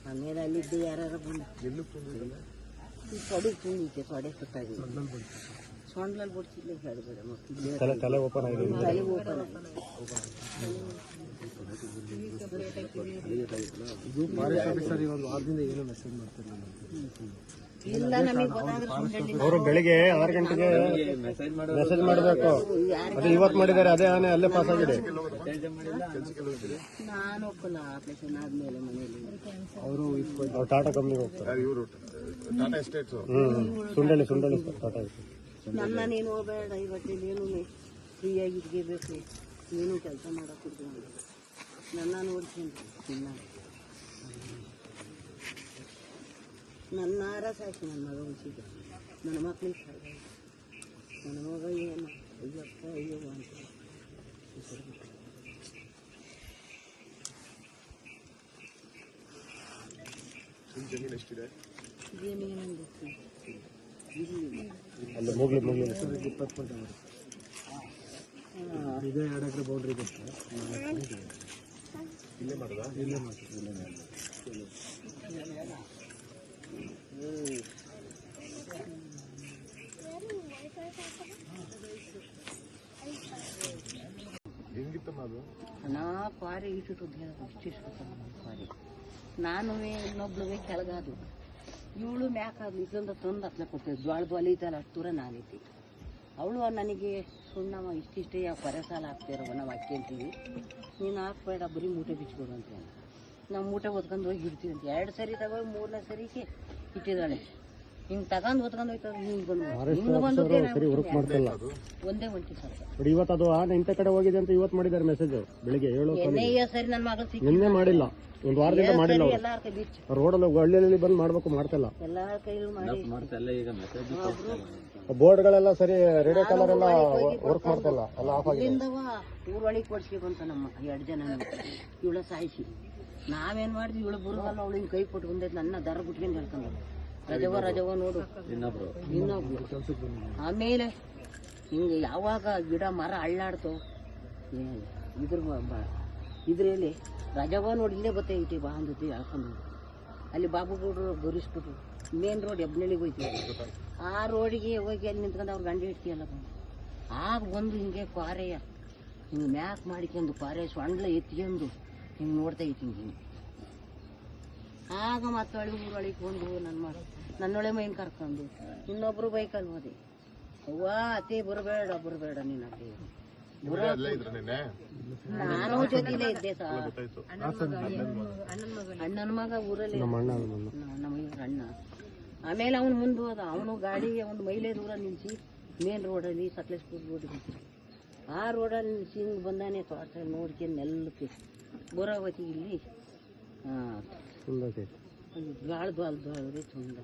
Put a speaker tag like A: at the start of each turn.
A: ಆಮೇಲೆ ಅಲ್ಲಿದ್ದು ಯಾರು ಬಂದು ಈ ತೊಡೆ ತುಂಬಿಕೆ ತೊಡೆ ಸುತ್ತಾಗಿ ಸೊಂಡ್ಲಲ್ಲಿ ಬಿಡ್ತಿಲ್ಲ ಹೇಳಿದ್ರೆ
B: ತಲೆ ಓಪನ್ ಆಗಿದೆ.
A: ತಲೆ ಓಪನ್ ಇಲ್ಲ ನಮಗೆ ಗೊತ್ತಾದ್ರೆ
B: ಅವರು ಬೆಳಿಗ್ಗೆ 6 ಗಂಟೆಗೆ ಮೆಸೇಜ್ ಮಾಡಬೇಕು. ಅದು ಇವತ್ತು ಮಾಡಿದ್ದಾರೆ. ಅದೇ ಆನೆ ಅಲ್ಲೇ ಪಾಸ್ ಆಗಿದೆ.
A: ನಾನು ಒಪ್ಪಲ್ಲ ಆಪರೇಷನ್ ಆದ್ಮೇಲೆ ಮನೆಯಲ್ಲಿ
B: ಅವರು ಟಾಟಾ ಕಂಪ್ನಿಗೆ ಹೋಗ್ತಾರೆ. ಟಾಟಾ ಎಸ್ಟೇಟ್ಸ್ ಸುಂಡಳ್ಳಿ ಟಾಟಾ.
A: ನನ್ನ ನೀನು ಹೋಗಬೇಡ ಇವತ್ತೇನು ಫ್ರೀಯಾಗಿ ಇಟ್ಕೋಬೇಕು. ನೀನು ಕೆಲಸ ಮಾಡಕ್ಕೆ ನನ್ನ ನೋಡ್ತೀನಿ. ನನ್ನ ಸಾಕಿ ನನ್ನ ಮಗ ಉಳಿಸಿದ್ದ. ನನ್ನ ಮಕ್ಕಳಿಗೆ ಸಾಕ ನನ್ನ ಮಗ ಏನು ಅಯ್ಯಪ್ಪ ಅಯ್ಯೋ ಅಂತ
B: ಜಮೀನು ಎಷ್ಟಿದೆ?
A: ಜಮೀನು
B: ಅಲ್ಲಿ ಮುಗ್ಲಿ 20 ಇದೆ. 2 ಎಕರೆ ಬೌಂಡ್ರಿ ಇದೆ. ಇಲ್ಲೇ ಮಾಡೋದಾ? ಇಲ್ಲೇ ಮಾಡ್ತೀವಿ. ಹೆಂಗಿತ್ತಮ್ಮ ಅದು?
A: ನಾ ಕ್ವಾರಿ ಇಟ್ಟು ಕ್ವಾರಿ ನಾನು ಇನ್ನೊಬ್ಳುವೆ ಕೆಳಗಾದು ಇವಳು ಮ್ಯಾಕಾದ್ಲು ಇದೊಂದು ತಂದು ಹತ್ಲ ಕೊಡ್ತಿದ್ದೆ. ಜ್ವಾಳದ ಒಲಿತಲ್ಲ ಅಷ್ಟು ದೂರ ನಾನೈತಿ. ಅವಳು ನನಗೆ ಸುಣ್ಣವ ಇಷ್ಟಿಷ್ಟೇ ಪರೆ ಸಾಲ ಹಾಕ್ತಿರೋ ನಾವು ಹಾಕ್ಯಂತೀವಿ. ನೀನು ಹಾಕ್ಬೇಡ ಬರೀ ಮೂಟೆ ಬಿಚ್ಕೊಡು ಅಂತ. ನಾವು ಮೂಟೆ ಹೊತ್ಕೊಂಡು ಹೋಗಿ ಇಡ್ತೀವಿ ಅಂತ 2 ಸರಿ ತಗೊಂಡು 3ನೇ ಸರಿಗೆ ಇಟ್ಟಿದ್ದಾಳೆ. ಹಿಂಗೆ ತಗೊಂಡು ಹೊತ್ಕೊಂಡು ಹೋಯ್ತದ. ಹಿಂಗೆ ಬಂದು ಒಂದೇ ಹೊಂಟಿ ಸರ್.
B: ಇವತ್ತು ಅದು ಆನೆ ಇಂಥ ಕಡೆ ಹೋಗಿದೆ ಅಂತ ಇವತ್ತು ಮಾಡಿದ್ದಾರೆ ಮೆಸೇಜ್ ಬೆಳಿಗ್ಗೆ 7
A: ಸರಿ ನನ್ನ ಮಗಳು
B: ನಿನ್ನೆ ಮಾಡಿಲ್ಲ. ಒಂದು ವಾರದಿಂದ ಮಾಡಿಲ್ಲ.
A: ಎಲ್ಲಾರ ಕೈ ಬಿಚ್ಚು
B: ರೋಡಲ್ಲಿ ಹಳ್ಳಿಯಲ್ಲಿ ಬಂದು ಮಾಡ್ಬೇಕು, ಮಾಡ್ತಿಲ್ಲ.
A: ಎಲ್ಲಾರ ಕೈಲೂ ಮಾಡಿ
B: ಬೋರ್ಡ್ಗಳೆಲ್ಲ ಸರಿ ರೇಡಿಯೋ ಕಲರ್ ಎಲ್ಲ ವರ್ಕ್ ಮಾಡ್ತಿಲ್ಲ. ಎಲ್ಲ ಆಫ್ ಆಗಿದೆ.
A: ಊರೊಳಗೆ ಕೊಡ್ಸ್ಕೊಂತ ನಮ್ಮ 2 ಜನ ಇವಳ ಸಾಯಿಸಿ ನಾವೇನ್ ಮಾಡಿದ್ವಿ. ಇವಳು ಬುರುಗಲ್ಲ ಅವಳು ಹಿಂಗೆ ಕೈ ಕೊಟ್ಟು ಬಂದೈತೆ. ನನ್ನ ದರ ಬಿಟ್ಕೊಂಡು ಹೇಳ್ಕೊಂಡು ರಜವ ನೋಡು ಇನ್ನೊಬ್ರು. ಆಮೇಲೆ ಹಿಂಗೆ ಯಾವಾಗ ಗಿಡ ಮರ ಅಳ್ಳಾಡ್ತು ಇದ್ರಲ್ಲಿ ರಜವ ನೋಡಿ ಇಲ್ಲೇ ಬತ್ತೈತಿ ಬಾ ಅಂದತಿ ಹೇಳ್ಕೊಂಡು. ಅಲ್ಲಿ ಬಾಬುಗೌಡರು ಬರಿಸ್ಬಿಟ್ರು. Main road ಹೆಬ್ನಳ್ಳಿಗೆ ಹೋಯ್ತೀವಿ. ಆ ರೋಡಿಗೆ ಹೋಗಿ ಅಲ್ಲಿ ನಿಂತ್ಕೊಂಡು ಅವ್ರು ಗಂಡೆ ಇಡ್ತೀಯಲ್ಲ ಬಂದು ಆಗ ಒಂದು ಹಿಂಗೆ ಕ್ವಾರೆಯ ಹಿಂಗೆ ಮ್ಯಾಕ್ ಮಾಡಿಕೊಂಡು ಕ್ವಾರೆ ಸೊಂಡ್ಲ ಎತ್ಕೊಂಡು ಹಿಂಗೆ ನೋಡ್ತಾ ಐತಿ ಹಿಂಗೆ. ಆಗ ಮತ್ತೆ ಊರೊಳಗೆ ಬಂದು ನನ್ನೊಳೆ ಮೈನ್ ಕರ್ಕೊಂಡು ಇನ್ನೊಬ್ರು ಬೈಕಲ್ಲಿ ಹೋದೆ. ಅವ್ವ ಅತ್ತೆ ಬರಬೇಡ ನೀನು ಅತ್ತೆ. ನಾನು ಜೊತೆಲೇ ಇದ್ದೆ ಸರ್. ಅಣ್ಣನ ಮಗ ಊರಲ್ಲಿ ನಮ್ಮ ಇವ್ರ ಅಣ್ಣ. ಆಮೇಲೆ ಅವನು ಮುಂದೆ ಹೋದ. ಅವನು ಗಾಡಿ ಒಂದು ಮೈಲೇ ದೂರ ನಿಲ್ಲಿಸಿ ಮೇನ್ ರೋಡಲ್ಲಿ ಸಕಲೇಶ್ಪುರ ರೋಡ್ ಬಿಟ್ಟು ಆ ರೋಡಲ್ಲಿ ನಿಲ್ಲಿಸಿ ಹಿಂಗೆ ಬಂದಾನೆ. ತೋಟ ನೋಡ್ಕೊಂಡು ನೆಲ್ಲಕ್ಕೆ ಬೋರಾವತಿ ಇಲ್ಲಿ ಗಾಳ್ದು ತುಂಡ